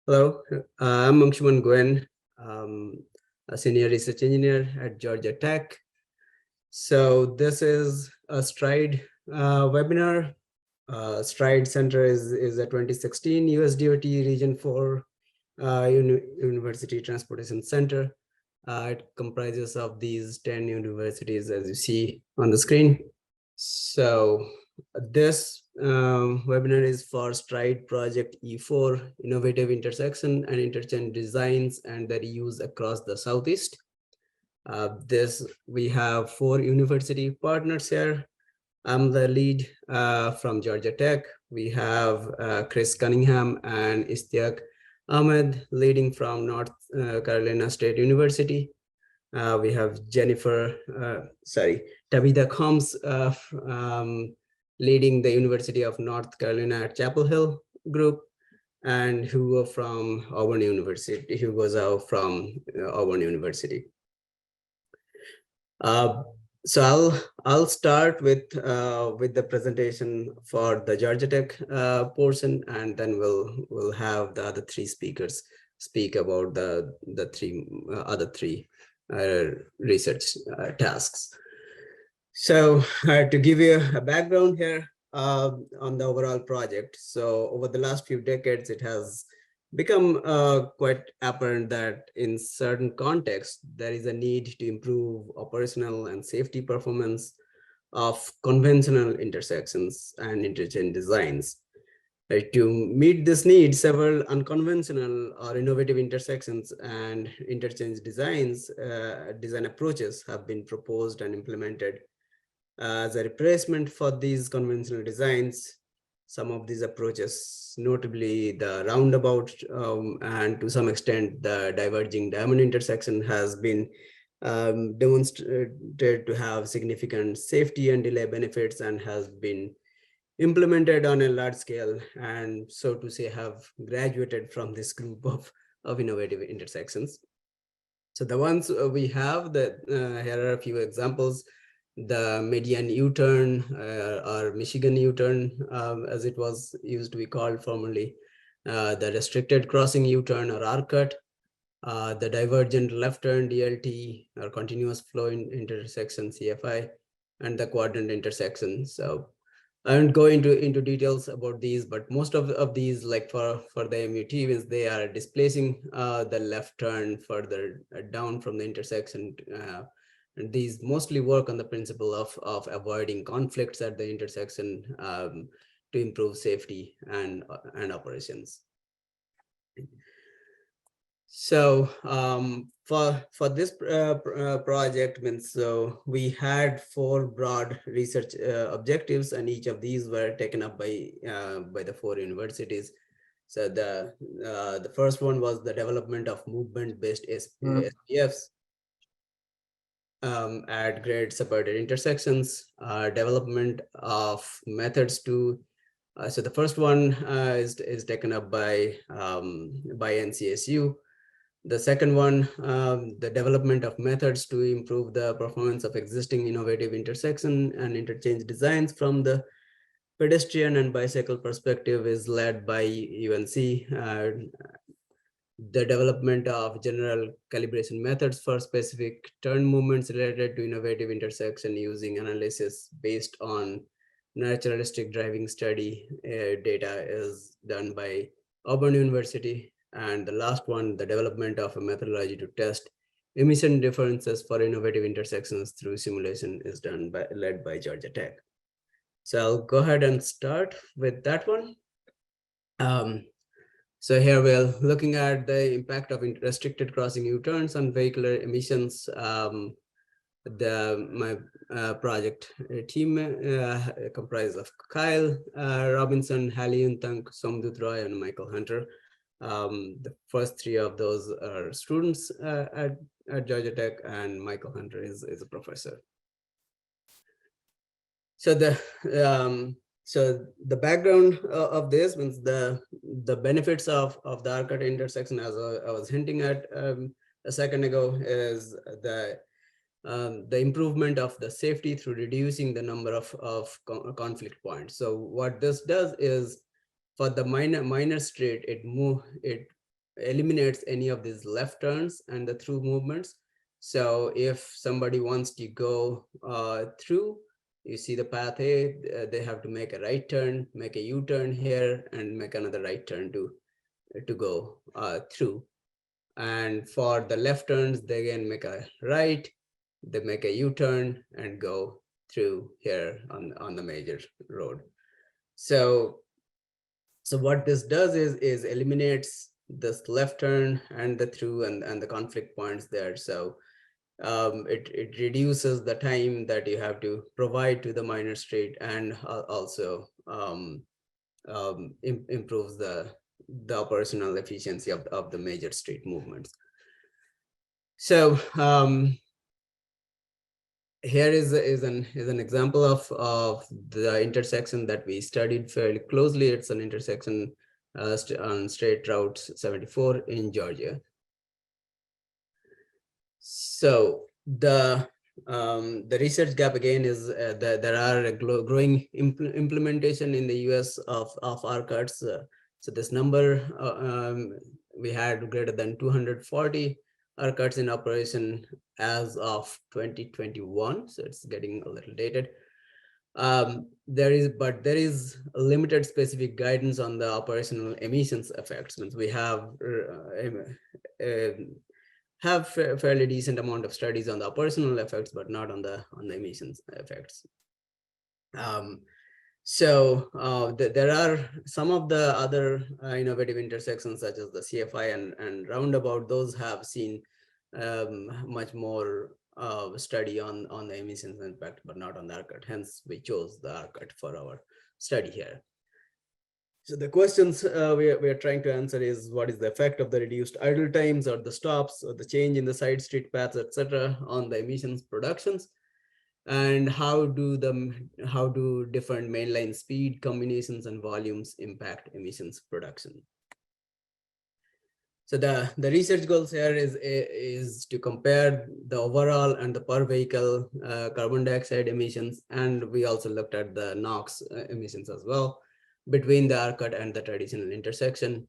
Hello, I'm Angshuman Guin, a senior research engineer at Georgia Tech. So this is a STRIDE webinar. STRIDE Center is a 2016 USDOT Region 4 University Transportation Center. It comprises of these 10 universities, as you see on the screen. So this webinar is for STRIDE Project E4, Innovative Intersection and Interchange Designs and their use across the Southeast. We have 4 university partners here. I'm the lead from Georgia Tech. We have Chris Cunningham and Ishtiak Ahmed leading from North Carolina State University. We have Tabitha Combs leading the University of North Carolina at Chapel Hill group, and Hugo from Auburn University, Hugo Zhou from Auburn University. So I'll start with the presentation for the Georgia Tech portion, and then we'll have the other 3 speakers speak about the other three research tasks. So to give you a background here on the overall project, so over the last few decades, it has become quite apparent that in certain contexts, there is a need to improve operational and safety performance of conventional intersections and interchange designs. To meet this need, several unconventional or innovative intersections and interchange design approaches have been proposed and implemented as a replacement for these conventional designs. Some of these approaches, notably the roundabout and to some extent the diverging diamond intersection, has been demonstrated to have significant safety and delay benefits and has been implemented on a large scale, and so to say have graduated from this group of innovative intersections. So the ones we have, here are a few examples. The median U-turn or Michigan U-turn, as it was used to be called formerly, the restricted crossing U-turn or RCUT, the divergent left turn DLT or continuous flow intersection CFI, and the quadrant intersection. So I won't go into details about these, but most of these, like for the MUT, means they are displacing the left turn further down from the intersection. And these mostly work on the principle of avoiding conflicts at the intersection to improve safety and operations. So for this project, means so we had 4 broad research objectives, and each of these were taken up by the 4 universities. So the first one was the development of movement based SPFs at grade separated intersections, development of methods to so the first one is taken up by NCSU. The second one, the development of methods to improve the performance of existing innovative intersection and interchange designs from the pedestrian and bicycle perspective, is led by UNC. The development of general calibration methods for specific turn movements related to innovative intersection using analysis based on Naturalistic Driving Study data is done by Auburn University. And the last one, the development of a methodology to test emission differences for innovative intersections through simulation, is led by Georgia Tech. So I'll go ahead and start with that one. So here we're looking at the impact of restricted crossing U-turns on vehicular emissions. My project team comprised of Kyle Robinson, Hallie Untang, Somdut Roy, and Michael Hunter. The first 3 of those are students at Georgia Tech, and Michael Hunter is a professor. So the background of this means the benefits of the RCUT intersection, as I was hinting at a second ago, is the improvement of the safety through reducing the number of conflict points. So what this does is, for the minor street, it eliminates any of these left turns and the through movements. So if somebody wants to go through, you see the path A, they have to make a right turn, make a U-turn here, and make another right turn to go through. And for the left turns, they again make a right, they make a U-turn and go through here on the major road. So what this does is eliminates this left turn and the through and the conflict points there. So it reduces the time that you have to provide to the minor street, and also improves the operational efficiency of the major street movements. So here is an example of the intersection that we studied fairly closely. It's an intersection on State Route 74 in Georgia. So the research gap again is that there are a growing implementation in the US of RCUTs. So this number we had greater than 240 RCUTs in operation as of 2021. So it's getting a little dated. There is limited specific guidance on the operational emissions effects. Means we have fairly decent amount of studies on the operational effects, but not on the emissions effects. There are some of the other innovative intersections, such as the CFI and roundabout. Those have seen much more study on the emissions impact, but not on the RCUT. Hence, we chose the RCUT for our study here. So the questions we are trying to answer is, what is the effect of the reduced idle times or the stops or the change in the side street paths, etc., on the emissions productions? And how do different mainline speed combinations and volumes impact emissions production? So the research goals here is to compare the overall and the per vehicle carbon dioxide emissions, and we also looked at the NOx emissions as well between the RCUT and the traditional intersection.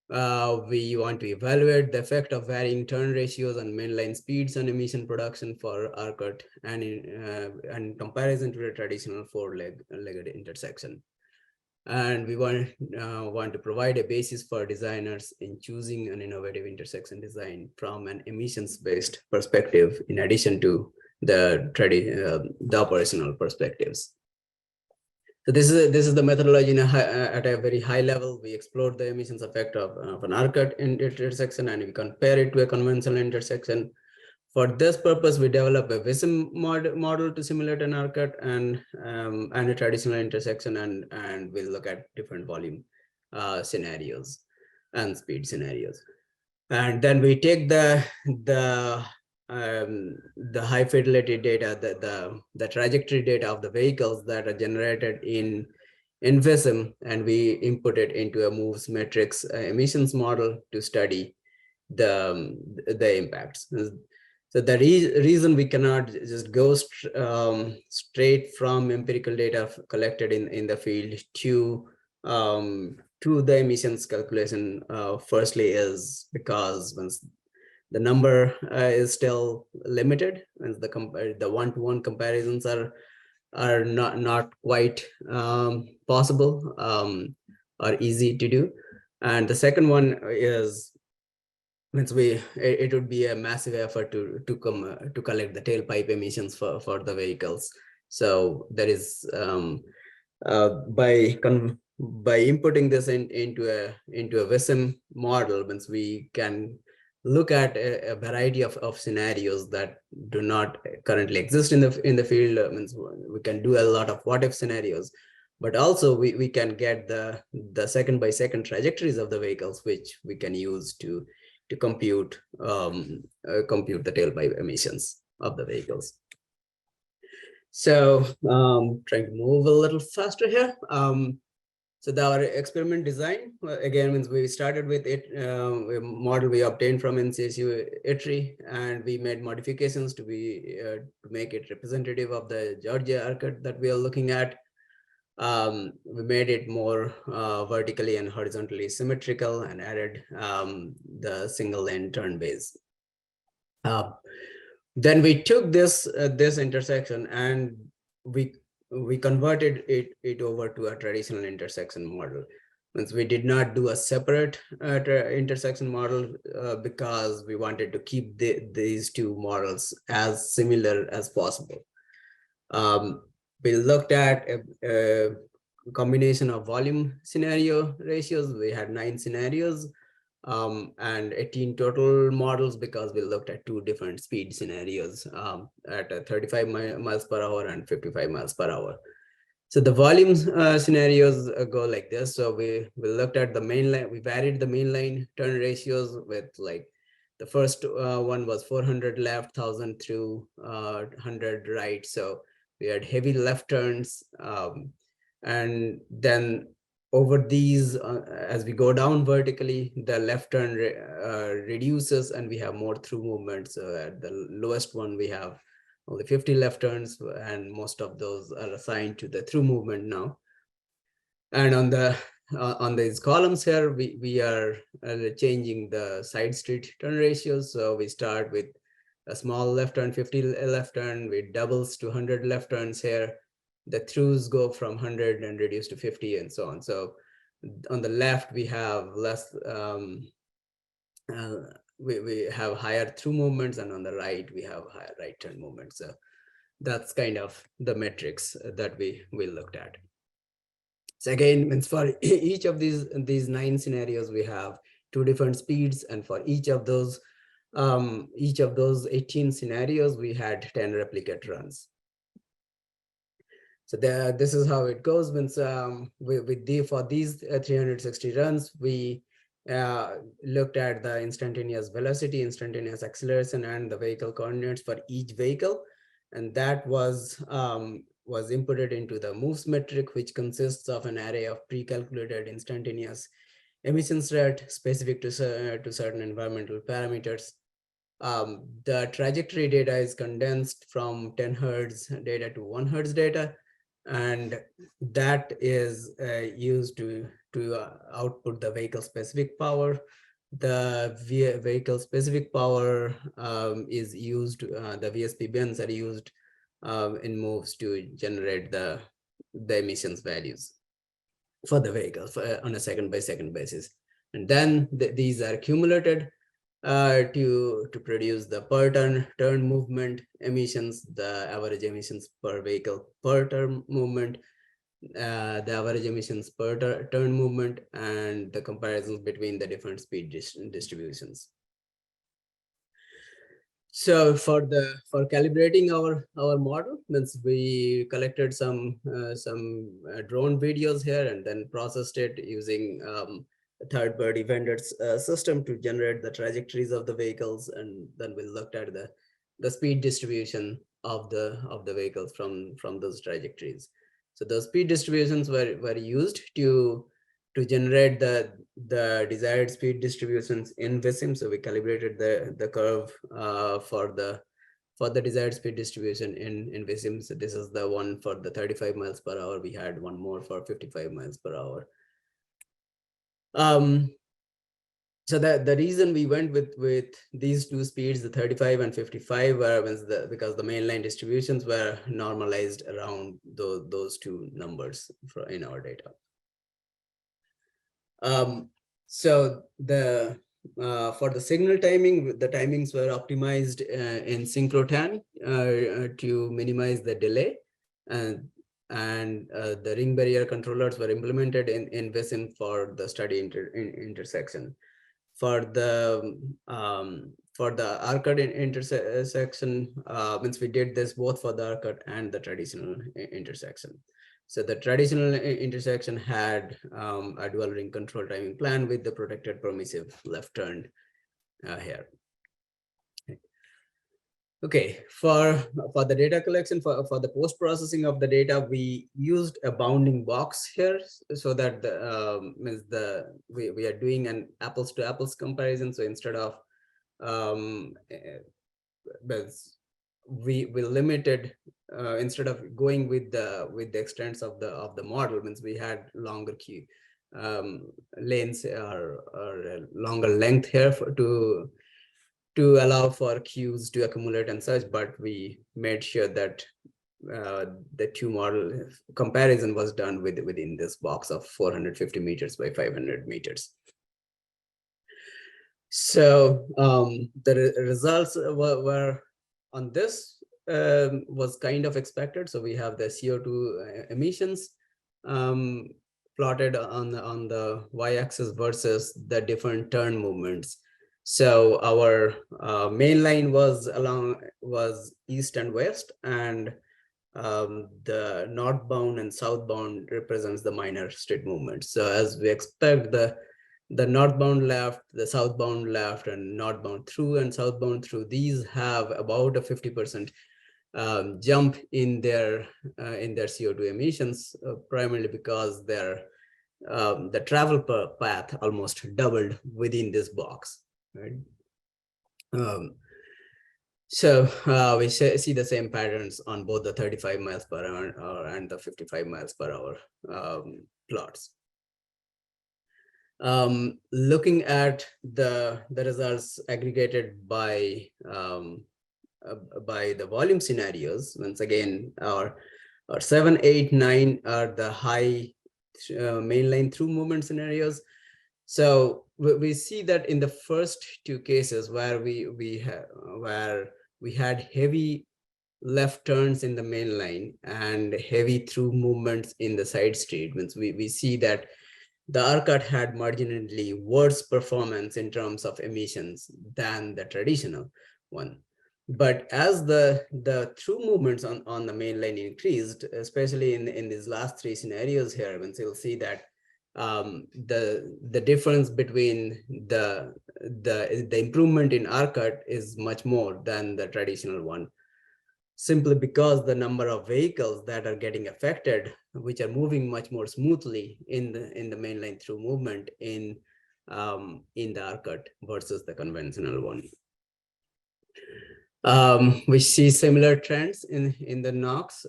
We want to evaluate the effect of varying turn ratios and mainline speeds on emission production for RCUT and in comparison to the traditional four-legged intersection. And we want to provide a basis for designers in choosing an innovative intersection design from an emissions-based perspective, in addition to the operational perspectives. So this is the methodology at a very high level. We explored the emissions effect of an RCUT intersection, and we compare it to a conventional intersection. For this purpose, we develop a VISM model to simulate an RCUT and a traditional intersection, and we'll look at different volume scenarios and speed scenarios. And then we take the high fidelity data, the trajectory data of the vehicles that are generated in VISM, and we input it into a MOVES matrix emissions model to study the impacts. So the reason we cannot just go straight from empirical data collected in the field to the emissions calculation, firstly, is because once the number is still limited, and the one-to-one comparisons are not quite possible or easy to do. And the second one is, means it would be a massive effort to collect the tailpipe emissions for the vehicles. So there is by inputting this into a VISM model, means we can look at a variety of scenarios that do not currently exist in the field. Means we can do a lot of what if scenarios, but also we can get the second by second trajectories of the vehicles, which we can use to compute the tailpipe emissions of the vehicles. So trying to move a little faster here. So our experiment design, again, means we started with a model we obtained from NCSU ITRE, and we made modifications to make it representative of the Georgia RCUT that we are looking at. We made it more vertically and horizontally symmetrical and added the single lane turn base. Then we took this intersection and we converted it over to a traditional intersection model. Means we did not do a separate intersection model because we wanted to keep these two models as similar as possible. We looked at a combination of volume scenario ratios. We had 9 scenarios and 18 total models because we looked at 2 different speed scenarios at 35 miles per hour and 55 miles per hour. So the volume scenarios go like this. So we looked at the main line. We varied the main line turn ratios with like the first one was 400 left, 1000 through 100 right. So we had heavy left turns. And then over these, as we go down vertically, the left turn reduces and we have more through movements. So at the lowest one, we have only 50 left turns, and most of those are assigned to the through movement now. And on these columns here, we are changing the side street turn ratios. So we start with a small left turn, 50 left turn, with doubles to 100 left turns here. The throughs go from 100 and reduce to 50 and so on. So on the left, we have less, we have higher through movements, and on the right, we have higher right turn movements. So that's kind of the metrics that we looked at. So again, means for each of these 9 scenarios, we have 2 different speeds, and for each of those 18 scenarios, we had 10 replicate runs. So this is how it goes. Means for these 360 runs, we looked at the instantaneous velocity, instantaneous acceleration, and the vehicle coordinates for each vehicle, and that was inputted into the moves metric, which consists of an array of pre-calculated instantaneous emissions rate specific to certain environmental parameters. The trajectory data is condensed from 10 hertz data to 1 hertz data, and that is used to output the vehicle specific power. The vehicle specific power is used, the VSP bins are used in moves to generate the emissions values for the vehicles on a second by second basis. And then these are accumulated to produce the per turn movement emissions, the average emissions per vehicle per turn movement, the average emissions per turn movement, and the comparisons between the different speed distributions. So for calibrating our model, means we collected some drone videos here and then processed it using a third-party vendor's system to generate the trajectories of the vehicles, and then we looked at the speed distribution of the vehicles from those trajectories. So those speed distributions were used to generate the desired speed distributions in VSIM. So we calibrated the curve for the desired speed distribution in VSIM. So this is the one for the 35 miles per hour. We had one more for 55 miles per hour. So the reason we went with these 2 speeds, the 35 and 55, because the mainline distributions were normalized around those 2 numbers in our data. So for the signal timing, the timings were optimized in synchrotron to minimize the delay, and the ring barrier controllers were implemented in VSIM for the study intersection. For the RCUT intersection, means we did this both for the RCUT and the traditional intersection. So the traditional intersection had a dual ring control timing plan with the protected permissive left turn here. Okay, for the data collection, for the post-processing of the data, we used a bounding box here so that means we are doing an apples to apples comparison. So instead of we limited, instead of going with the extents of the model, means we had longer queue lanes or a longer length here to allow for queues to accumulate and such, but we made sure that the two model comparison was done within this box of 450 meters by 500 meters. So the results were on this was kind of expected. So we have the CO2 emissions plotted on the y-axis versus the different turn movements. So our main line was east and west, and the northbound and southbound represents the minor street movements. So as we expect, the northbound left, the southbound left, and northbound through and southbound through, these have about a 50% jump in their CO2 emissions, primarily because the travel path almost doubled within this box, right? So we see the same patterns on both the 35 miles per hour and the 55 miles per hour plots. Looking at the results aggregated by the volume scenarios, once again, our 7, 8, 9 are the high mainline through movement scenarios. So we see that in the first two cases where we had heavy left turns in the main line and heavy through movements in the side street, means we see that the RCUT had marginally worse performance in terms of emissions than the traditional one. But as the through movements on the main line increased, especially in these last three scenarios here, means you'll see that the difference between the improvement in RCUT is much more than the traditional one, simply because the number of vehicles that are getting affected, which are moving much more smoothly in the mainline through movement in the RCUT versus the conventional one. We see similar trends in the NOx.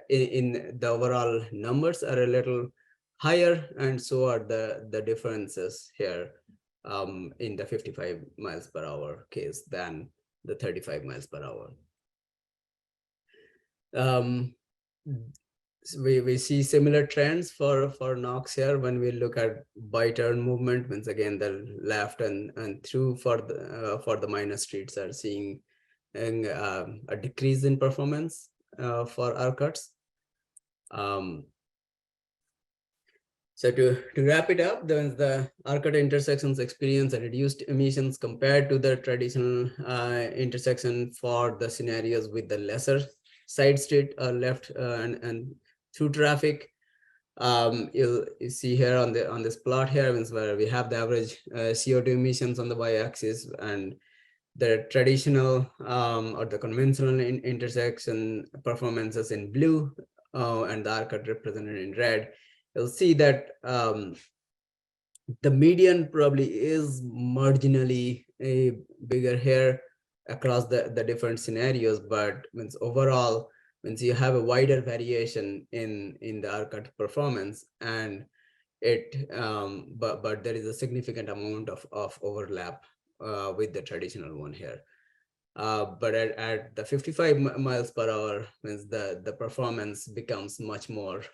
In the overall numbers are a little higher, and so are the differences here in the 55 miles per hour case than the 35 miles per hour. So we see similar trends for NOx here when we look at by turn movement. Once again, the left and through for the minor streets are seeing a decrease in performance for RCUTs. So to wrap it up, the RCUT intersections experience a reduced emissions compared to the traditional intersection for the scenarios with the lesser side street left and through traffic. You see here on this plot here, where we have the average CO2 emissions on the y-axis and the traditional or the conventional intersection performances in blue and the RCUT represented in red. You'll see that the median probably is marginally bigger here across the different scenarios, but means overall, means you have a wider variation in the RCUT performance, and but there is a significant amount of overlap with the traditional one here. But at the 55 miles per hour, means the performance becomes much more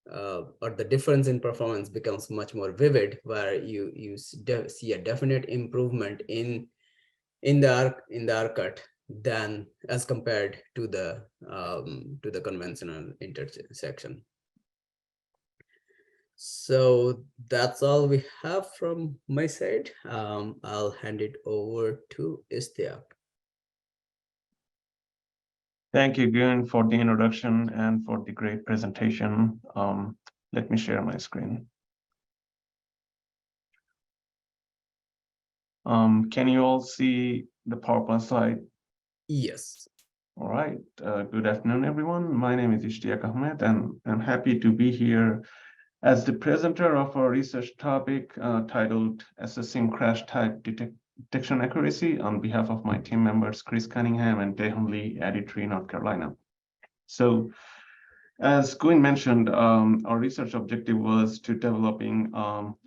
or the difference in performance becomes much more vivid, where you see a definite improvement in the RCUT than as compared to the conventional intersection. So that's all we have from my side. I'll hand it over to Ishtiak. Thank you, Guin, for the introduction and for the great presentation. Let me share my screen. Can you all see the PowerPoint slide? Yes. All right. Good afternoon, everyone. My name is Ishtiak Ahmed, and I'm happy to be here as the presenter of our research topic titled Assessing Crash Type detection accuracy on behalf of my team members, Chris Cunningham and Taehun Lee at ITRE, North Carolina. So as Guin mentioned, our research objective was to developing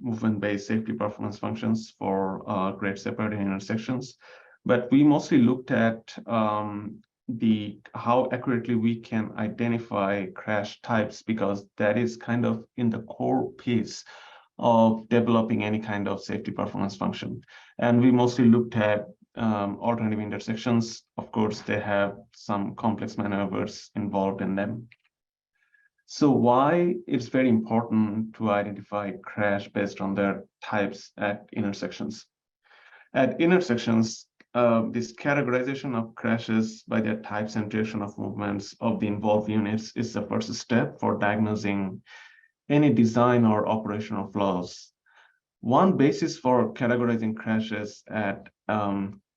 movement-based safety performance functions for grade separated intersections. But we mostly looked at how accurately we can identify crash types, because that is kind of in the core piece of developing any kind of safety performance function. And we mostly looked at alternative intersections. Of course, they have some complex maneuvers involved in them. So why it's very important to identify crash based on their types at intersections. At intersections, this categorization of crashes by their types and direction of movements of the involved units is the first step for diagnosing any design or operational flaws. One basis for categorizing crashes at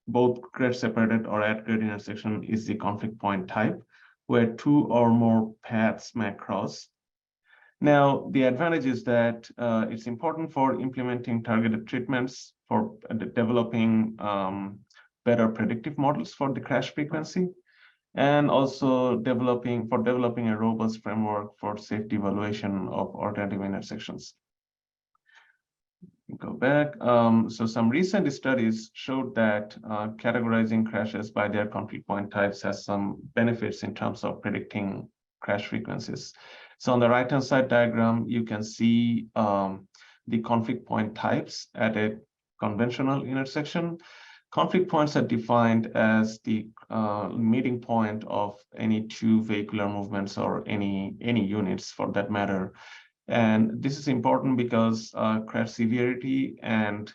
both grade separated or at grade intersection is the conflict point type, where two or more paths may cross. Now, the advantage is that it's important for implementing targeted treatments, for developing better predictive models for the crash frequency, and also developing a robust framework for safety evaluation of alternative intersections. Go back. So some recent studies showed that categorizing crashes by their conflict point types has some benefits in terms of predicting crash frequencies. So on the right-hand side diagram, you can see the conflict point types at a conventional intersection. Conflict points are defined as the meeting point of any two vehicular movements or any units for that matter. And this is important because crash severity and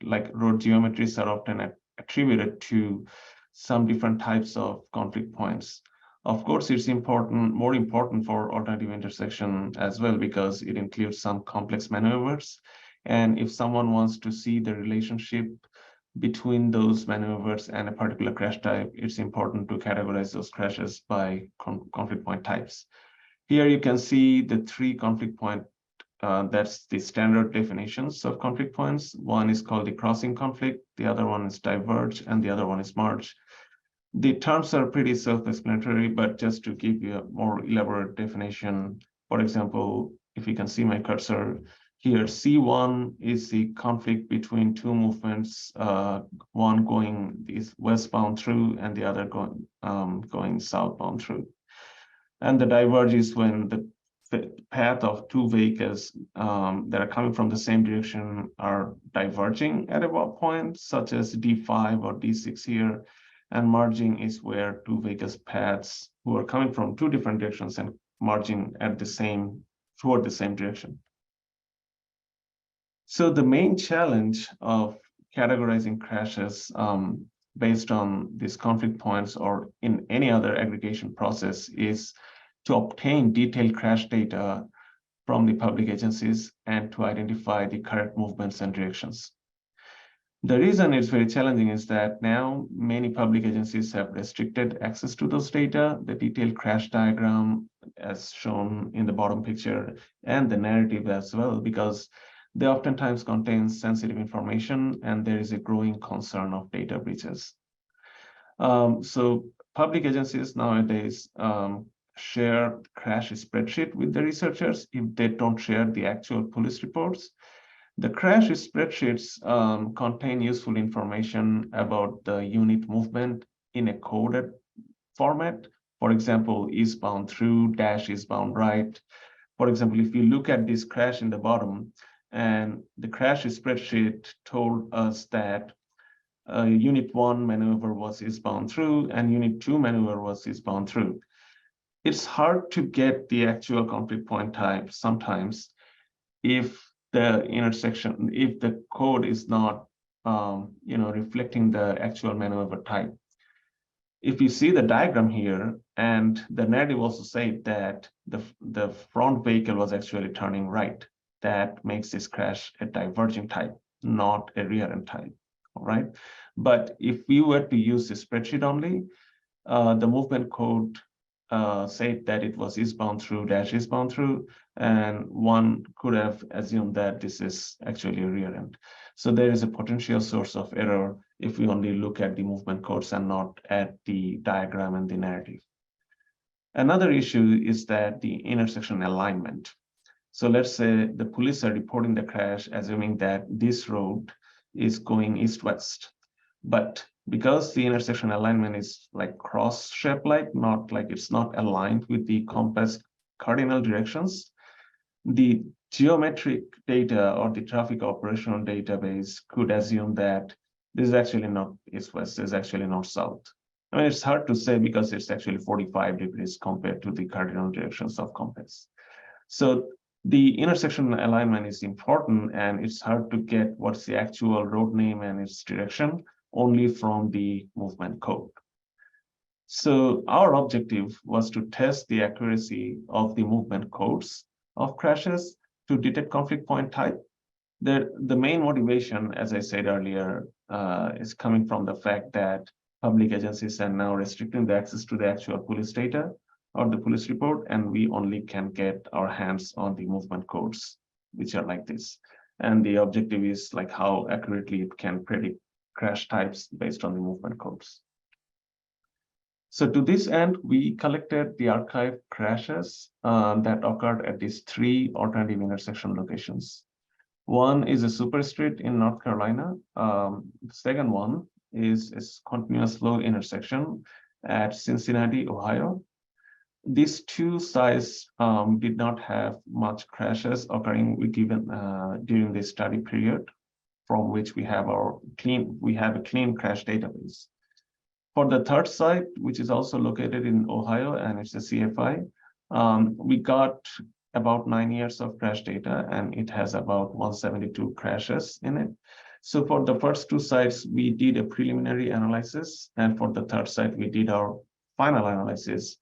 like road geometries are often attributed to some different types of conflict points. Of course, it's more important for alternative intersection as well, because it includes some complex maneuvers. And if someone wants to see the relationship between those maneuvers and a particular crash type, it's important to categorize those crashes by conflict point types. Here you can see the three conflict point, that's the standard definitions of conflict points. One is called the crossing conflict, the other one is diverge, and the other one is merge. The terms are pretty self-explanatory, but just to give you a more elaborate definition, for example, if you can see my cursor here, C1 is the conflict between two movements, one going westbound through and the other going southbound through. And the diverge is when the path of two vehicles that are coming from the same direction are diverging at a point, such as D5 or D6 here. And merging is where two vehicles paths who are coming from two different directions and merging at toward the same direction. So the main challenge of categorizing crashes based on these conflict points or in any other aggregation process is to obtain detailed crash data from the public agencies and to identify the correct movements and directions. The reason it's very challenging is that now many public agencies have restricted access to those data, the detailed crash diagram as shown in the bottom picture, and the narrative as well, because they oftentimes contain sensitive information and there is a growing concern of data breaches. So public agencies nowadays share crash spreadsheet with the researchers if they don't share the actual police reports. The crash spreadsheets contain useful information about the unit movement in a coded format. For example, eastbound through, dash eastbound right. For example, if you look at this crash in the bottom, and the crash spreadsheet told us that unit 1 maneuver was eastbound through and unit 2 maneuver was eastbound through. It's hard to get the actual conflict point type sometimes if the code is not reflecting the actual maneuver type. If you see the diagram here, and the narrative also said that the front vehicle was actually turning right, that makes this crash a diverging type, not a rear end type. All right. But if we were to use the spreadsheet only, the movement code said that it was eastbound through dash eastbound through, and one could have assumed that this is actually a rear end. So there is a potential source of error if we only look at the movement codes and not at the diagram and the narrative. Another issue is that the intersection alignment. So let's say the police are reporting the crash, assuming that this road is going east-west. But because the intersection alignment is like cross-shaped, not like it's not aligned with the compass cardinal directions, the geometric data or the traffic operational database could assume that this is actually not east-west, it's actually north-south. I mean, it's hard to say because it's actually 45 degrees compared to the cardinal directions of compass. So the intersection alignment is important, and it's hard to get what's the actual road name and its direction only from the movement code. So our objective was to test the accuracy of the movement codes of crashes to detect conflict point type. The main motivation, as I said earlier, is coming from the fact that public agencies are now restricting the access to the actual police data or the police report, and we only can get our hands on the movement codes, which are like this. And the objective is like how accurately it can predict crash types based on the movement codes. So to this end, we collected the archive crashes that occurred at these 3 alternative intersection locations. One is a Superstreet in North Carolina. The second one is a continuous flow intersection at Cincinnati, Ohio. These 2 sites did not have much crashes occurring during this study period, from which we have a clean crash database. For the third site, which is also located in Ohio, and it's a CFI, we got about 9 years of crash data, and it has about 172 crashes in it. So for the first 2 sites, we did a preliminary analysis, and for the third site, we did our final analysis,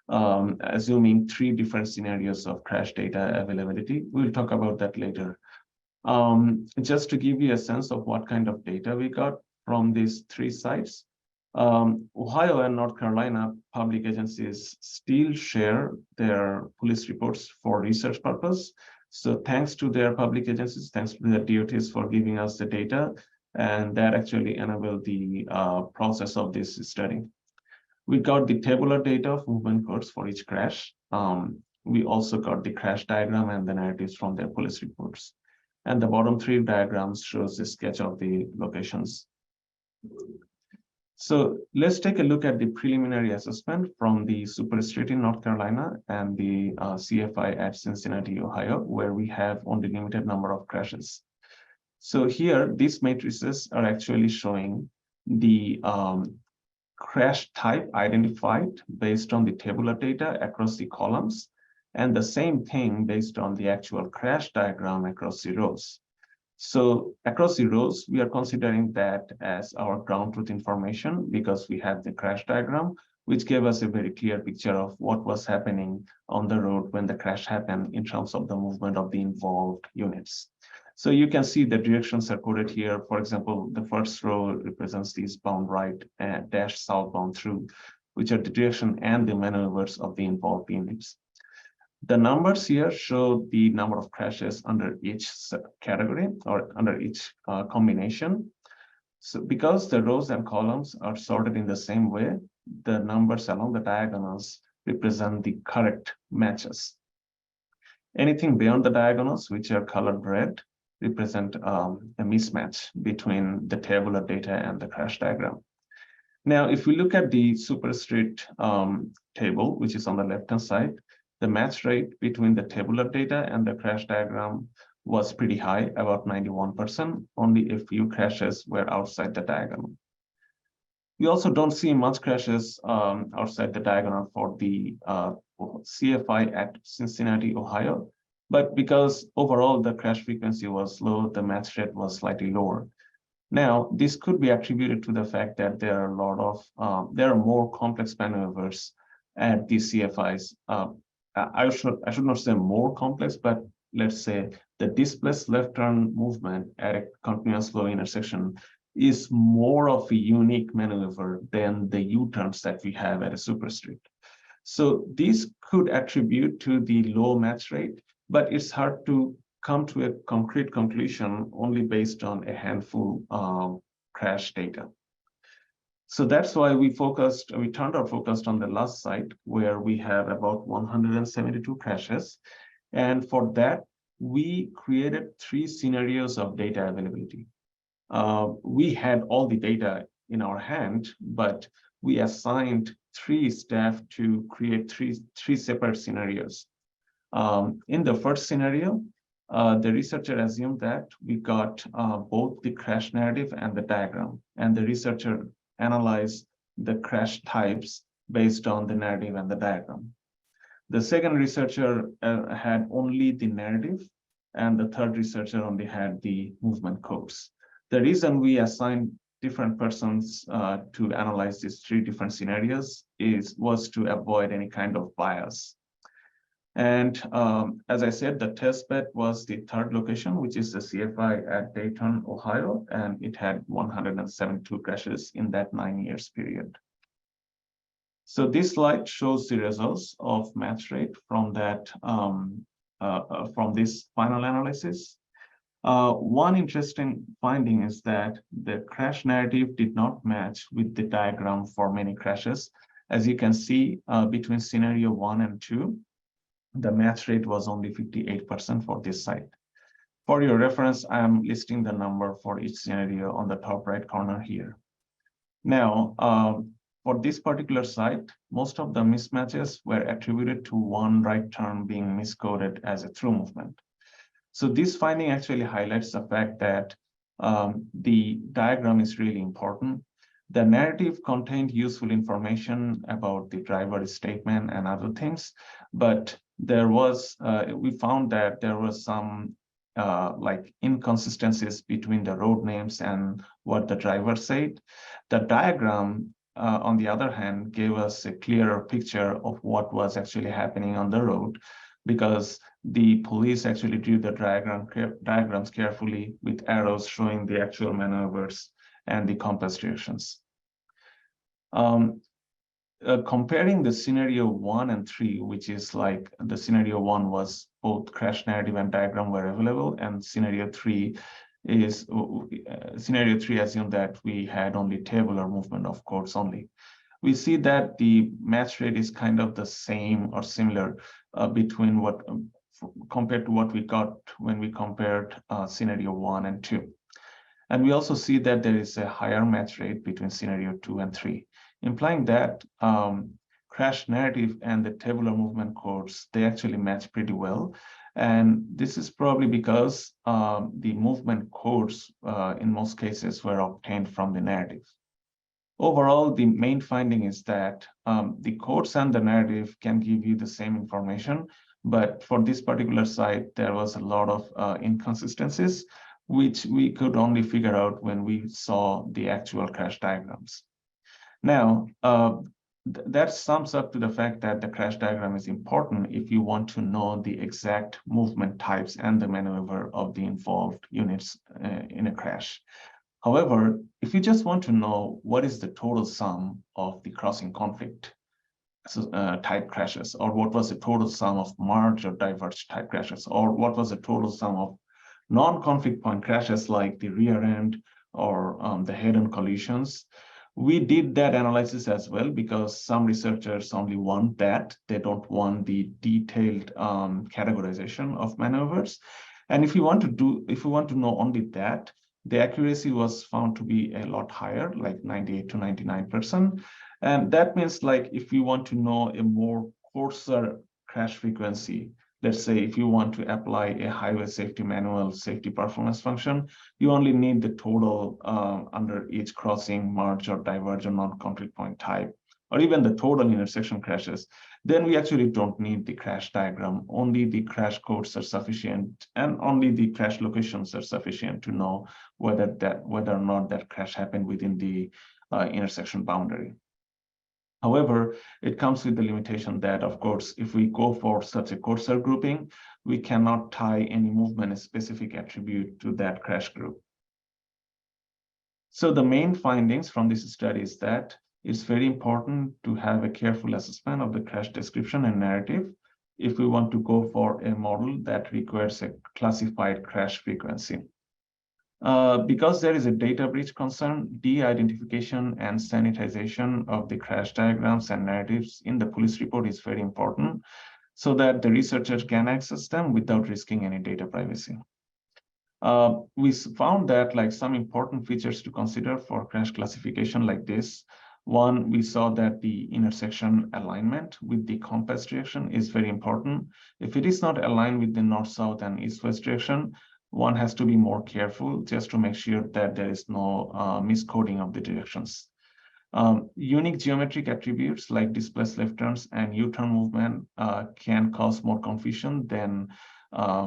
assuming 3 different scenarios of crash data availability. We'll talk about that later. Just to give you a sense of what kind of data we got from these 3 sites, Ohio and North Carolina public agencies still share their police reports for research purpose. So thanks to their public agencies, thanks to their DOTs for giving us the data, and that actually enabled the process of this study. We got the tabular data of movement codes for each crash. We also got the crash diagram and the narratives from their police reports. And the bottom 3 diagrams shows the sketch of the locations. So let's take a look at the preliminary assessment from the Superstreet in North Carolina and the CFI at Cincinnati, Ohio, where we have only limited number of crashes. So here, these matrices are actually showing the crash type identified based on the tabular data across the columns, and the same thing based on the actual crash diagram across the rows. So across the rows, we are considering that as our ground truth information because we have the crash diagram, which gave us a very clear picture of what was happening on the road when the crash happened in terms of the movement of the involved units. So you can see the directions are coded here. For example, the first row represents the eastbound right and dash southbound through, which are the direction and the maneuvers of the involved units. The numbers here show the number of crashes under each category or under each combination. So because the rows and columns are sorted in the same way, the numbers along the diagonals represent the correct matches. Anything beyond the diagonals, which are colored red, represent a mismatch between the tabular data and the crash diagram. Now, if we look at the Superstreet table, which is on the left-hand side, the match rate between the tabular data and the crash diagram was pretty high, about 91%. Only a few crashes were outside the diagonal. We also don't see much crashes outside the diagonal for the CFI at Cincinnati, Ohio. But because overall the crash frequency was low, the match rate was slightly lower. Now, this could be attributed to the fact that there are there are more complex maneuvers at the CFIs. I should not say more complex, but let's say the displaced left turn movement at a continuous flow intersection is more of a unique maneuver than the U-turns that we have at a Superstreet. So these could attribute to the low match rate, but it's hard to come to a concrete conclusion only based on a handful of crash data. So that's why we turned our focus on the last site, where we have about 172 crashes. And for that, we created 3 scenarios of data availability. We had all the data in our hand, but we assigned 3 staff to create three separate scenarios. In the first scenario, the researcher assumed that we got both the crash narrative and the diagram, and the researcher analyzed the crash types based on the narrative and the diagram. The second researcher had only the narrative, and the third researcher only had the movement codes. The reason we assigned different persons to analyze these 3 different scenarios was to avoid any kind of bias. And as I said, the test bed was the third location, which is the CFI at Dayton, Ohio, and it had 172 crashes in that 9 years period. So this slide shows the results of match rate from that from this final analysis. One interesting finding is that the crash narrative did not match with the diagram for many crashes. As you can see, between scenario 1 and 2, the match rate was only 58% for this site. For your reference, I am listing the number for each scenario on the top right corner here. Now, for this particular site, most of the mismatches were attributed to one right turn being miscoded as a through movement. So this finding actually highlights the fact that the diagram is really important. The narrative contained useful information about the driver's statement and other things, but there was we found that there was some like inconsistencies between the road names and what the driver said. The diagram, on the other hand, gave us a clearer picture of what was actually happening on the road, because the police actually drew the diagrams carefully with arrows showing the actual maneuvers and the compass directions. Comparing the scenario 1 and 3, which is like the scenario 1 was both crash narrative and diagram were available, and scenario 3 is scenario 3 assumed that we had only tabular movement of codes only. We see that the match rate is kind of the same or similar between what compared to what we got when we compared scenario 1 and 2. And we also see that there is a higher match rate between scenario 2 and 3, implying that crash narrative and the tabular movement codes, they actually match pretty well. And this is probably because the movement codes in most cases were obtained from the narrative. Overall, the main finding is that the codes and the narrative can give you the same information, but for this particular site, there was a lot of inconsistencies, which we could only figure out when we saw the actual crash diagrams. Now, that sums up to the fact that the crash diagram is important if you want to know the exact movement types and the maneuver of the involved units in a crash. However, if you just want to know what is the total sum of the crossing conflict type crashes, or what was the total sum of merge or diverge type crashes, or what was the total sum of non-conflict point crashes like the rear end or the head-on collisions, we did that analysis as well, because some researchers only want that. They don't want the detailed categorization of maneuvers. And if you want to know only that, the accuracy was found to be a lot higher, like 98 to 99%. And that means, like, if you want to know a more coarser crash frequency, let's say if you want to apply a highway safety manual safety performance function, you only need the total under each crossing, merge or diverge or non-conflict point type, or even the total intersection crashes. Then we actually don't need the crash diagram. Only the crash codes are sufficient, and only the crash locations are sufficient to know whether or not that crash happened within the intersection boundary. However, it comes with the limitation that, of course, if we go for such a coarser grouping, we cannot tie any movement specific attribute to that crash group. So the main findings from this study is that it's very important to have a careful assessment of the crash description and narrative if we want to go for a model that requires a classified crash frequency. Because there is a data breach concern, de-identification and sanitization of the crash diagrams and narratives in the police report is very important so that the researchers can access them without risking any data privacy. We found that like some important features to consider for crash classification like this. One, we saw that the intersection alignment with the compass direction is very important. If it is not aligned with the north-south and east-west direction, one has to be more careful just to make sure that there is no miscoding of the directions. Unique geometric attributes like displaced left turns and U-turn movement can cause more confusion than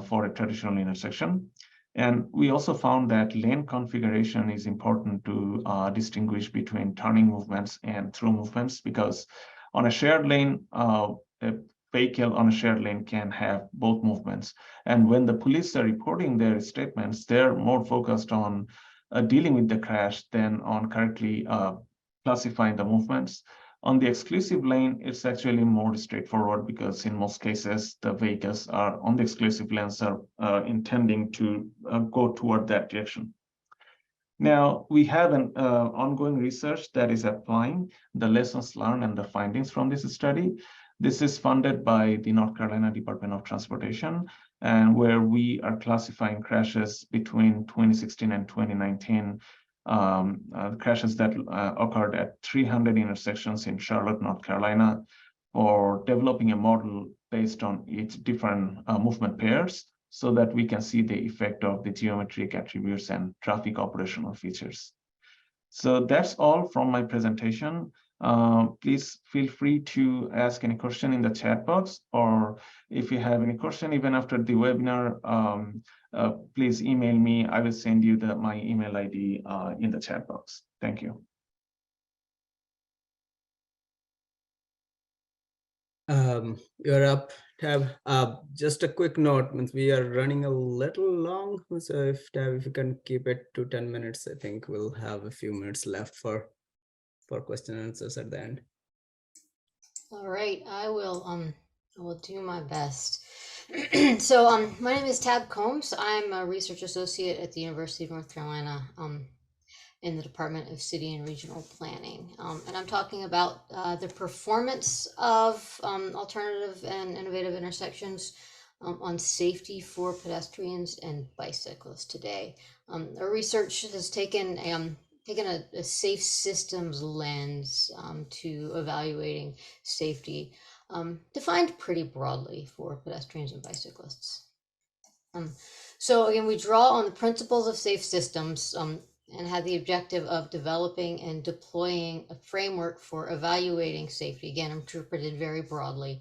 for a traditional intersection. And we also found that lane configuration is important to distinguish between turning movements and through movements, because on a shared lane, a vehicle on a shared lane can have both movements. And when the police are reporting their statements, they're more focused on dealing with the crash than on correctly classifying the movements. On the exclusive lane, it's actually more straightforward because in most cases, the vehicles are on the exclusive lanes are intending to go toward that direction. Now, we have an ongoing research that is applying the lessons learned and the findings from this study. This is funded by the North Carolina Department of Transportation, and where we are classifying crashes between 2016 and 2019, crashes that occurred at 300 intersections in Charlotte, North Carolina, for developing a model based on its different movement pairs so that we can see the effect of the geometric attributes and traffic operational features. So that's all from my presentation. Please feel free to ask any question in the chat box, or if you have any question even after the webinar, please email me. I will send you my email ID in the chat box. Thank you. You're up, Tab. Just a quick note, since we are running a little long, so if Tab, if you can keep it to 10 minutes, I think we'll have a few minutes left for question and answers at the end. All right, I will do my best. So my name is Tab Combs. I'm a research associate at the University of North Carolina in the Department of City and Regional Planning. And I'm talking about the performance of alternative and innovative intersections on safety for pedestrians and bicyclists today. Our research has taken a safe systems lens to evaluating safety, defined pretty broadly for pedestrians and bicyclists. So again, we draw on the principles of safe systems and had the objective of developing and deploying a framework for evaluating safety, again, interpreted very broadly,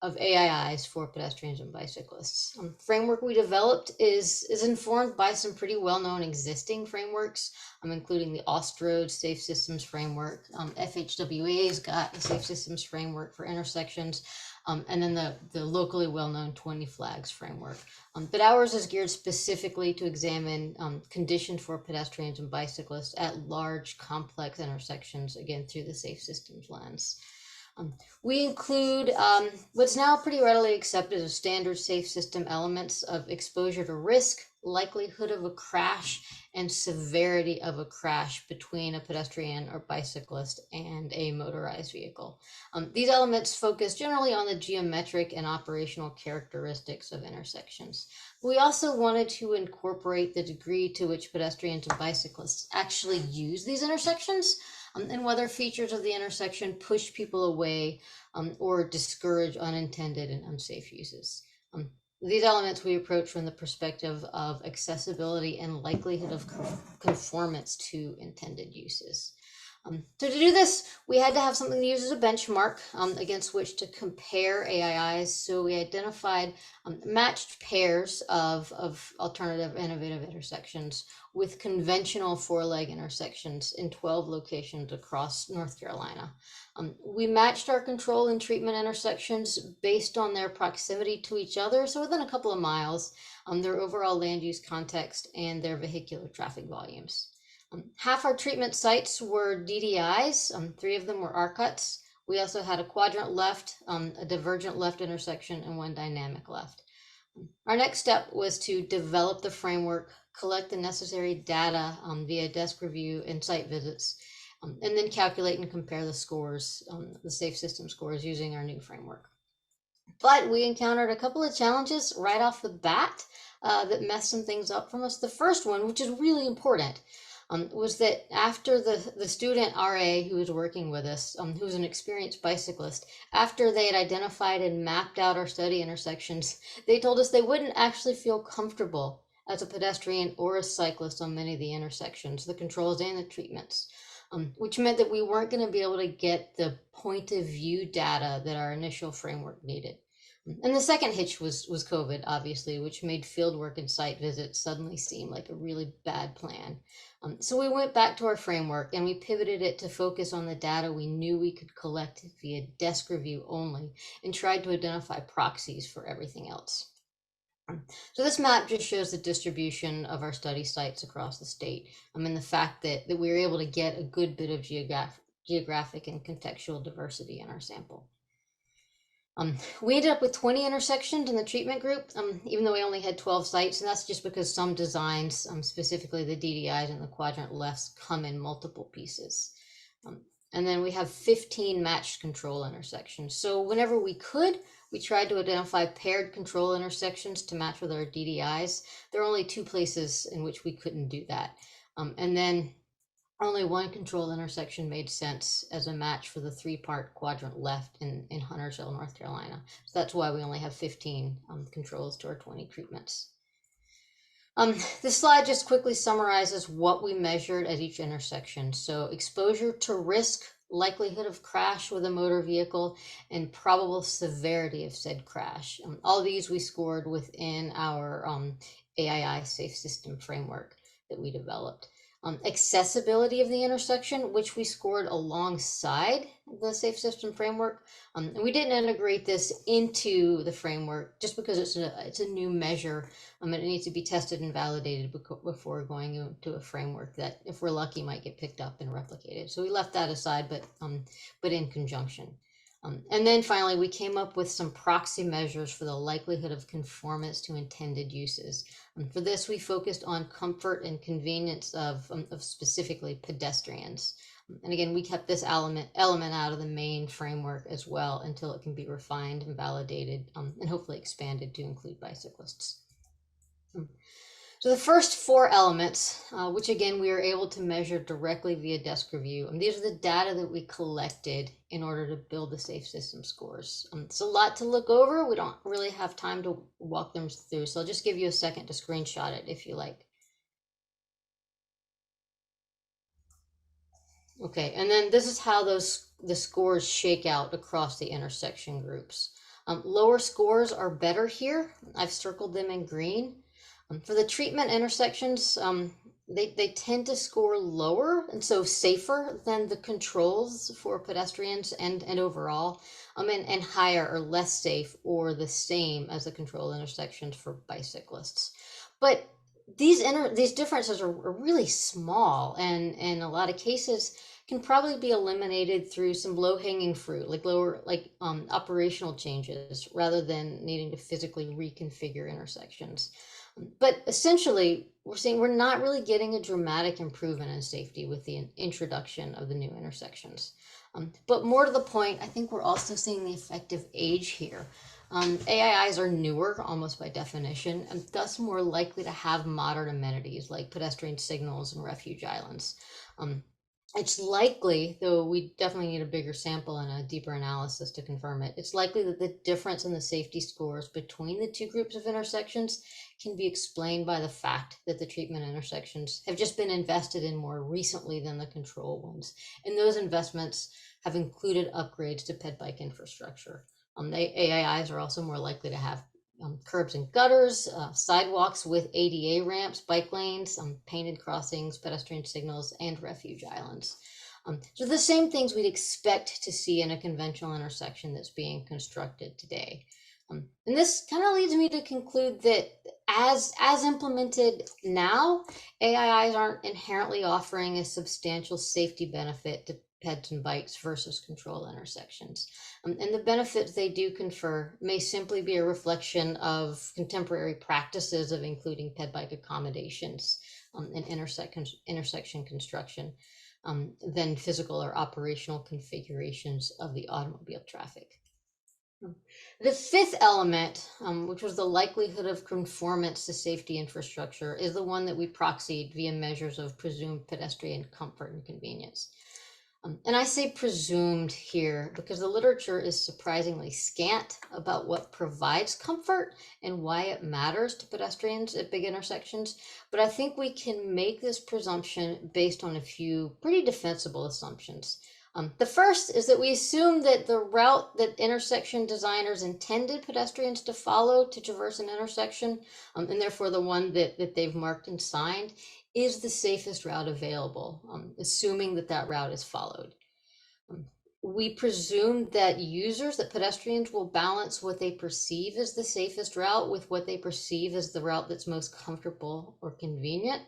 of AIIs for pedestrians and bicyclists. Framework we developed is informed by some pretty well-known existing frameworks, including the Ostroad Safe Systems Framework. FHWA's got a Safe Systems Framework for intersections, and then the locally well-known 20 Flags Framework. But ours is geared specifically to examine conditions for pedestrians and bicyclists at large, complex intersections, again, through the safe systems lens. We include what's now pretty readily accepted as standard safe system elements of exposure to risk, likelihood of a crash, and severity of a crash between a pedestrian or bicyclist and a motorized vehicle. These elements focus generally on the geometric and operational characteristics of intersections. We also wanted to incorporate the degree to which pedestrians and bicyclists actually use these intersections, and whether features of the intersection push people away or discourage unintended and unsafe uses. These elements we approach from the perspective of accessibility and likelihood of conformance to intended uses. So to do this, we had to have something to use as a benchmark against which to compare AIIs. So we identified matched pairs of alternative innovative intersections with conventional four-leg intersections in 12 locations across North Carolina. We matched our control and treatment intersections based on their proximity to each other, so within a couple of miles, their overall land use context and their vehicular traffic volumes. Half our treatment sites were DDIs, 3 of them were RCUTs. We also had a quadrant left, a divergent left intersection, and 1 dynamic left. Our next step was to develop the framework, collect the necessary data via desk review and site visits, and then calculate and compare the scores, the safe system scores using our new framework. But we encountered a couple of challenges right off the bat that messed some things up from us. The first one, which is really important, was that after the student RA who was working with us, who was an experienced bicyclist, after they had identified and mapped out our study intersections, they told us they wouldn't actually feel comfortable as a pedestrian or a cyclist on many of the intersections, the controls and the treatments, which meant that we weren't going to be able to get the point of view data that our initial framework needed. And the second hitch was COVID, obviously, which made fieldwork and site visits suddenly seem like a really bad plan. So we went back to our framework and we pivoted it to focus on the data we knew we could collect via desk review only, and tried to identify proxies for everything else. So this map just shows the distribution of our study sites across the state. And the fact that we were able to get a good bit of geographic and contextual diversity in our sample. We ended up with 20 intersections in the treatment group, even though we only had 12 sites, and that's just because some designs, specifically the DDIs and the quadrant lefts, come in multiple pieces. And then we have 15 matched control intersections. So whenever we could, we tried to identify paired control intersections to match with our DDIs. There are only 2 places in which we couldn't do that. And then only 1 control intersection made sense as a match for the 3-part quadrant left in Huntersville, North Carolina. So that's why we only have 15 controls to our 20 treatments. This slide just quickly summarizes what we measured at each intersection. So exposure to risk, likelihood of crash with a motor vehicle, and probable severity of said crash. All these we scored within our AII safe system framework that we developed. Accessibility of the intersection, which we scored alongside the safe system framework. And we didn't integrate this into the framework just because it's a new measure, and it needs to be tested and validated before going into a framework that, if we're lucky, might get picked up and replicated. So we left that aside, but in conjunction. And then finally, we came up with some proxy measures for the likelihood of conformance to intended uses. And for this, we focused on comfort and convenience of specifically pedestrians. And again, we kept this element out of the main framework as well until it can be refined and validated, and hopefully expanded to include bicyclists. So the first 4 elements, which again, we were able to measure directly via desk review, and these are the data that we collected in order to build the safe system scores. It's a lot to look over. We don't really have time to walk them through, so I'll just give you a second to screenshot it if you like. Okay, and then this is how the scores shake out across the intersection groups. Lower scores are better here. I've circled them in green. For the treatment intersections, they tend to score lower, and so safer than the controls for pedestrians and overall, and higher or less safe or the same as the control intersections for bicyclists. But these differences are really small, and in a lot of cases can probably be eliminated through some low-hanging fruit, like operational changes, rather than needing to physically reconfigure intersections. But essentially, we're saying we're not really getting a dramatic improvement in safety with the introduction of the new intersections. But more to the point, I think we're also seeing the effect of age here. AIIs are newer, almost by definition, and thus more likely to have modern amenities like pedestrian signals and refuge islands. It's likely, though we definitely need a bigger sample and a deeper analysis to confirm it, it's likely that the difference in the safety scores between the 2 groups of intersections can be explained by the fact that the treatment intersections have just been invested in more recently than the control ones. And those investments have included upgrades to ped bike infrastructure. The AIIs are also more likely to have curbs and gutters, sidewalks with ADA ramps, bike lanes, painted crossings, pedestrian signals, and refuge islands. So the same things we'd expect to see in a conventional intersection that's being constructed today. And this kind of leads me to conclude that as implemented now, AIIs aren't inherently offering a substantial safety benefit to peds and bikes versus control intersections. And the benefits they do confer may simply be a reflection of contemporary practices of including ped-bike accommodations in intersection construction than physical or operational configurations of the automobile traffic. The fifth element, which was the likelihood of conformance to safety infrastructure, is the one that we proxied via measures of presumed pedestrian comfort and convenience. And I say presumed here because the literature is surprisingly scant about what provides comfort and why it matters to pedestrians at big intersections. But I think we can make this presumption based on a few pretty defensible assumptions. The first is that we assume that the route that intersection designers intended pedestrians to follow to traverse an intersection, and therefore the one that they've marked and signed, is the safest route available, assuming that that route is followed. We presume that pedestrians will balance what they perceive as the safest route with what they perceive as the route that's most comfortable or convenient.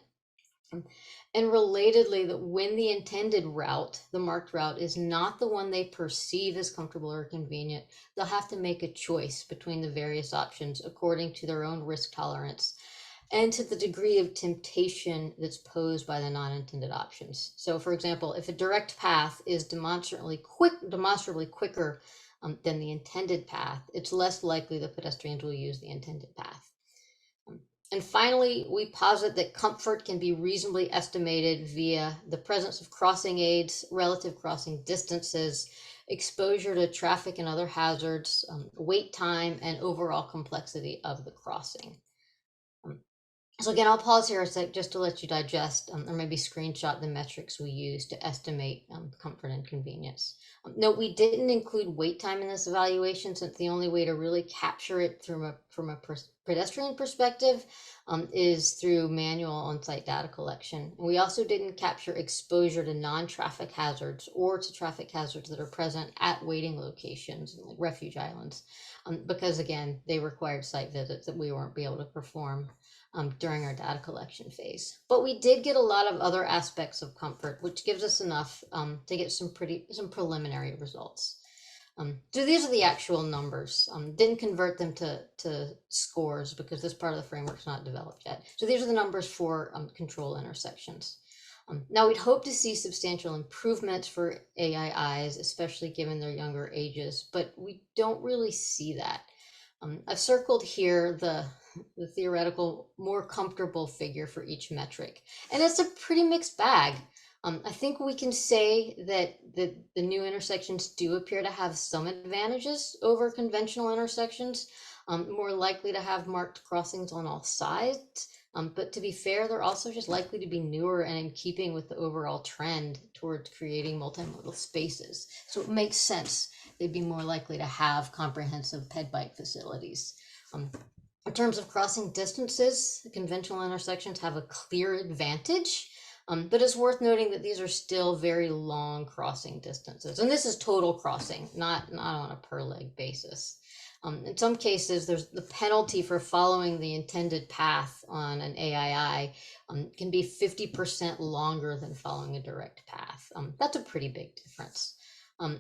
And relatedly, that when the intended route, the marked route, is not the one they perceive as comfortable or convenient, they'll have to make a choice between the various options according to their own risk tolerance and to the degree of temptation that's posed by the non-intended options. So for example, if a direct path is demonstrably quicker than the intended path, it's less likely that pedestrians will use the intended path. And finally, we posit that comfort can be reasonably estimated via the presence of crossing aids, relative crossing distances, exposure to traffic and other hazards, wait time, and overall complexity of the crossing. So again, I'll pause here a sec just to let you digest or maybe screenshot the metrics we use to estimate comfort and convenience. Note, we didn't include wait time in this evaluation since the only way to really capture it from a pedestrian perspective is through manual on-site data collection. And we also didn't capture exposure to non-traffic hazards or to traffic hazards that are present at waiting locations, like refuge islands, because again, they required site visits that we weren't able to perform during our data collection phase. But we did get a lot of other aspects of comfort, which gives us enough to get some preliminary results. So these are the actual numbers. Didn't convert them to scores because this part of the framework's not developed yet. So these are the numbers for control intersections. Now we'd hope to see substantial improvements for AIIs, especially given their younger ages, but we don't really see that. I've circled here the theoretical, more comfortable figure for each metric. And it's a pretty mixed bag. I think we can say that the new intersections do appear to have some advantages over conventional intersections, more likely to have marked crossings on all sides. But to be fair, they're also just likely to be newer and in keeping with the overall trend towards creating multimodal spaces. So it makes sense they'd be more likely to have comprehensive ped-bike facilities. In terms of crossing distances, conventional intersections have a clear advantage, but it's worth noting that these are still very long crossing distances. And this is total crossing, not on a per leg basis. In some cases, there's the penalty for following the intended path on an AII can be 50% longer than following a direct path. That's a pretty big difference.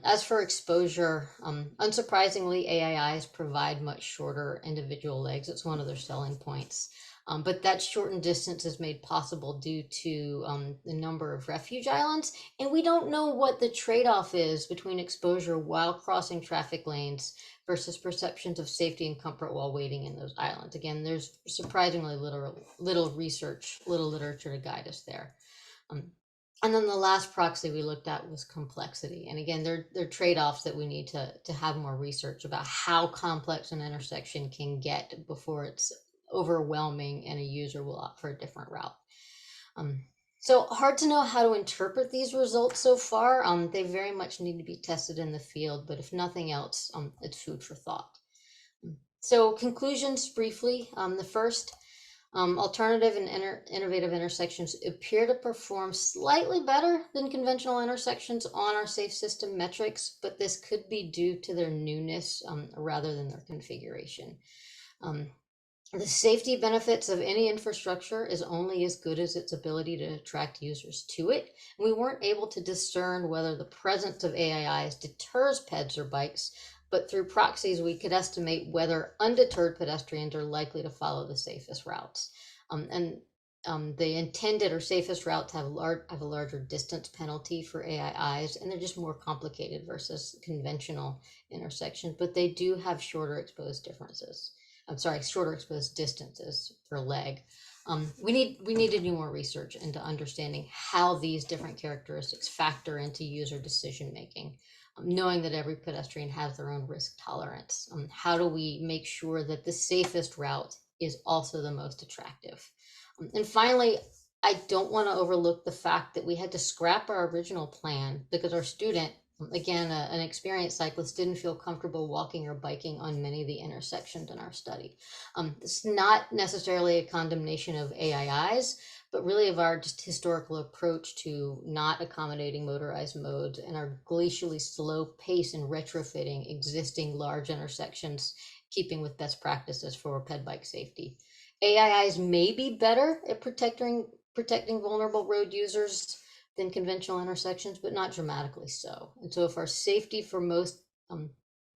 As for exposure, unsurprisingly, AIIs provide much shorter individual legs. It's one of their selling points. But that shortened distance is made possible due to the number of refuge islands. And we don't know what the trade-off is between exposure while crossing traffic lanes versus perceptions of safety and comfort while waiting in those islands. Again, there's surprisingly little research, little literature to guide us there. And then the last proxy we looked at was complexity. And again, there are trade-offs that we need to have more research about how complex an intersection can get before it's overwhelming and a user will opt for a different route. So hard to know how to interpret these results so far. They very much need to be tested in the field, but if nothing else, it's food for thought. So conclusions briefly. The first, Alternative and innovative intersections appear to perform slightly better than conventional intersections on our safe system metrics, but this could be due to their newness rather than their configuration. The safety benefits of any infrastructure is only as good as its ability to attract users to it. And we weren't able to discern whether the presence of AIIs deters peds or bikes, but through proxies, we could estimate whether undeterred pedestrians are likely to follow the safest routes. The intended or safest routes have a larger distance penalty for AIIs, and they're just more complicated versus conventional intersections, but they do have shorter exposed distances per leg. We need to do more research into understanding how these different characteristics factor into user decision making, knowing that every pedestrian has their own risk tolerance. How do we make sure that the safest route is also the most attractive? And finally, I don't want to overlook the fact that we had to scrap our original plan because our student, again, an experienced cyclist, didn't feel comfortable walking or biking on many of the intersections in our study. It's not necessarily a condemnation of AIIs, but really of our just historical approach to not accommodating motorized modes and our glacially slow pace in retrofitting existing large intersections, keeping with best practices for ped bike safety. AIIs may be better at protecting vulnerable road users than conventional intersections, but not dramatically so. And so if our safety for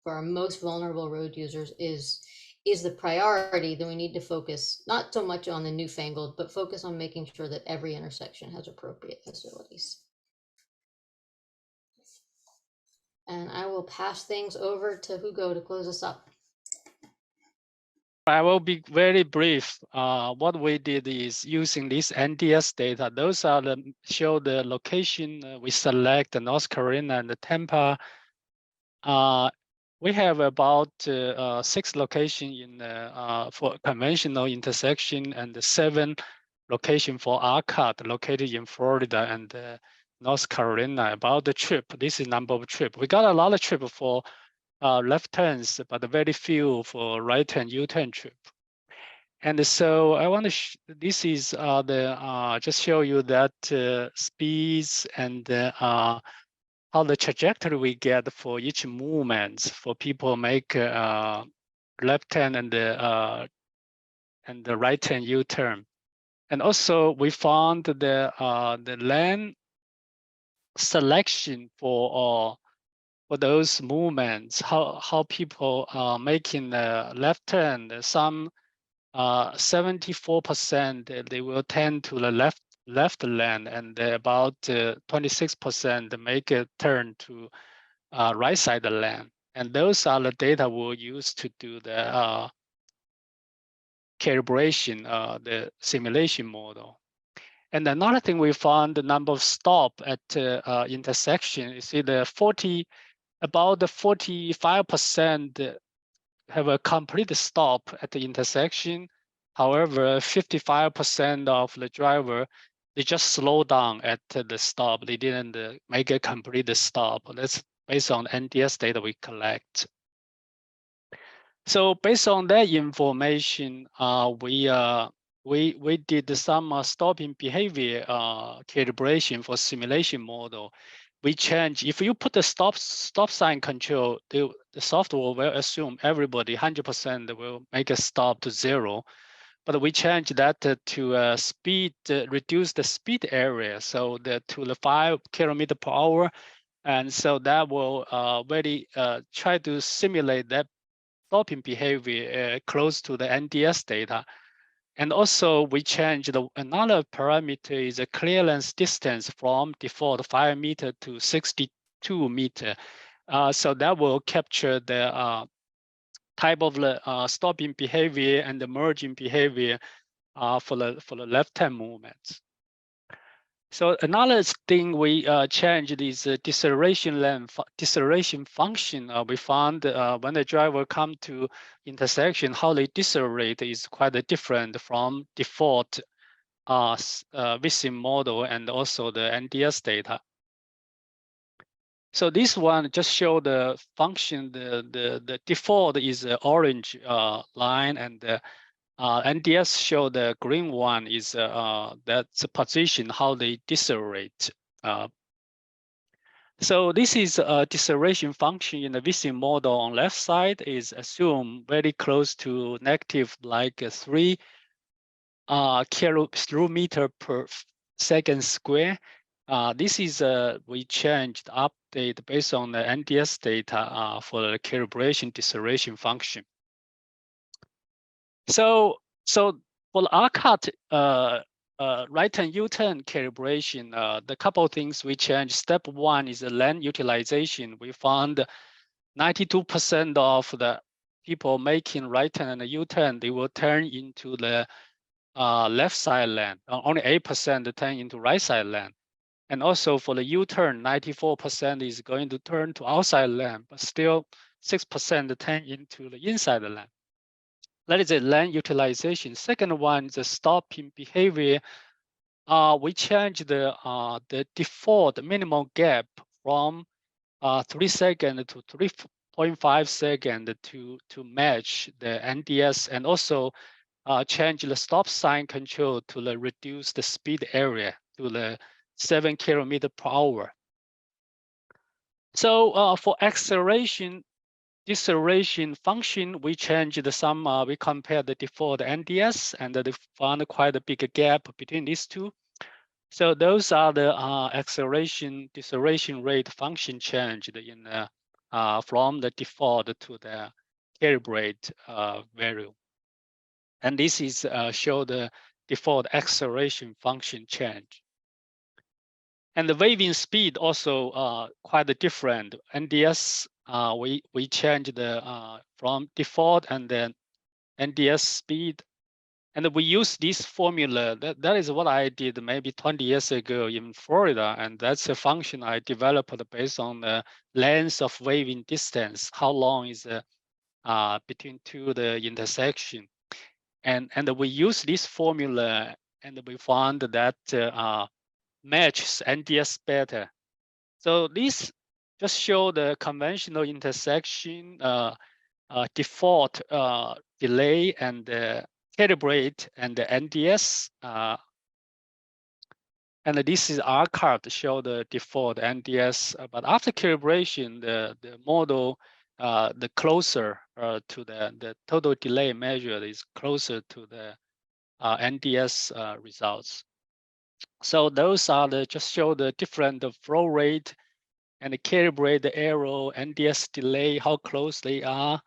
our most vulnerable road users is the priority, then we need to focus not so much on the newfangled, but focus on making sure that every intersection has appropriate facilities. And I will pass things over to Hugo to close us up. I will be very brief. What we did is using this NDS data. Those are show the location. We select the North Carolina and the Tampa. We have about 6 locations in for conventional intersection and 7 locations for RCUT located in Florida and North Carolina. About the trip, this is number of trip. We got a lot of trip for left turns, but very few for right turn, U-turn trip. And so I want to, this is just show you that speeds and how the trajectory we get for each movement for people make left turn and the right turn U-turn. And also we found the lane selection for those movements, how people are making the left turn. Some 74% they will tend to the left lane, and about 26% make a turn to right side lane. And those are the data we'll use to do the calibration, the simulation model. And another thing we found, the number of stop at intersection, you see about the 45% have a complete stop at the intersection. However, 55% of the driver, they just slow down at the stop. They didn't make a complete stop. That's based on NDS data we collect. So based on that information, we did some stopping behavior calibration for simulation model. We change, if you put the stop sign control, the software will assume everybody 100% will make a stop to 0. But we change that to speed, reduce the speed area, so to the 5 km/h. And so that will try to simulate that stopping behavior close to the NDS data. And also we changed another parameter is a clearance distance from default 5 meter to 62 meter. So that will capture the type of the stopping behavior and the merging behavior for the left-hand movements. So another thing we changed is deceleration function. We found when the driver come to intersection, how they decelerate is quite different from default VSIM model and also the NDS data. So this one just show the function. The default is the orange line, and NDS show the green one is that's the position, how they decelerate. So this is a deceleration function in the Vision model on left side is assumed very close to negative, like 3 kilometer per second square. This is we changed update based on the NDS data for the calibration deceleration function. So for the RCUT right-hand U-turn calibration, the couple of things we changed. Step 1 is the land utilization. We found 92% of the people making right-hand and U-turn, they will turn into the left side lane. Only 8% turn into right side lane. And also for the U-turn, 94% is going to turn to outside lane, but still 6% turn into the inside lane. That is a lane utilization. Second one is the stopping behavior. We changed the default minimum gap from 3 seconds to 3.5 seconds to match the NDS, and also change the stop sign control to the reduce the speed area to the 7 kilometers per hour. So for acceleration, deceleration function, we changed some, we compared the default NDS, and they found quite a big gap between these two. So those are the acceleration, deceleration rate function changed in from the default to the calibrate value. And this is show the default acceleration function change. And the waving speed also quite different. NDS, we changed the from default and then NDS speed. And we use this formula. That is what I did maybe 20 years ago in Florida. And that's a function I developed based on the length of waving distance. How long is between the intersection? And we use this formula, and we found that matches NDS better. So this just show the conventional intersection default delay and calibrate and the NDS. And this is RCUT to show the default NDS. But after calibration, the model, the closer to the total delay measure is closer to the NDS results. So those are the just show the different flow rate and calibrate the arrow, NDS delay, how close they are.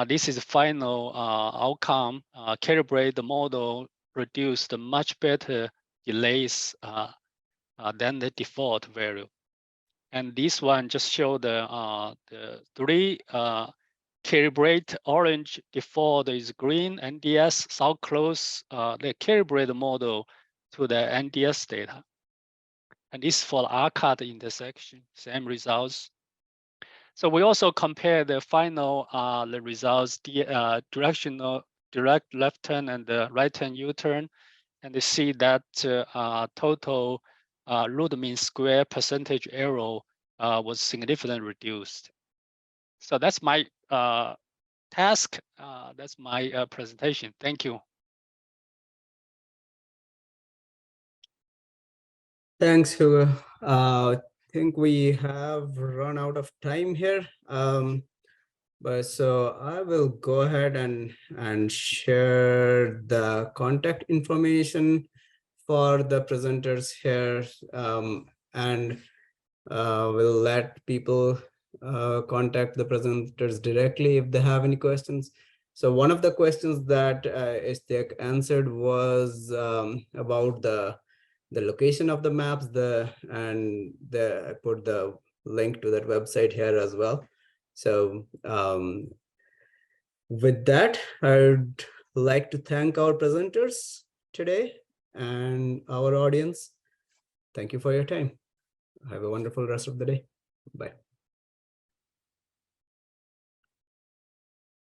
This is the final outcome. Calibrate the model produced much better delays than the default value. And this one just show the 3 calibrate orange, default is green, NDS, so close the calibrate model to the NDS data. And this for RCUT intersection, same results. So we also compare the final the results, the directional direct left turn and the right turn U-turn, and they see that total root mean square percentage error was significantly reduced. So that's my task. That's my presentation. Thank you. Thanks, Hugo. I think we have run out of time here. But so I will go ahead and share the contact information for the presenters here, and we'll let people contact the presenters directly if they have any questions. So one of the questions that Ishtiak answered was about the location of the maps, and I put the link to that website here as well. So with that, I'd like to thank our presenters today and our audience. Thank you for your time. Have a wonderful rest of the day. Bye.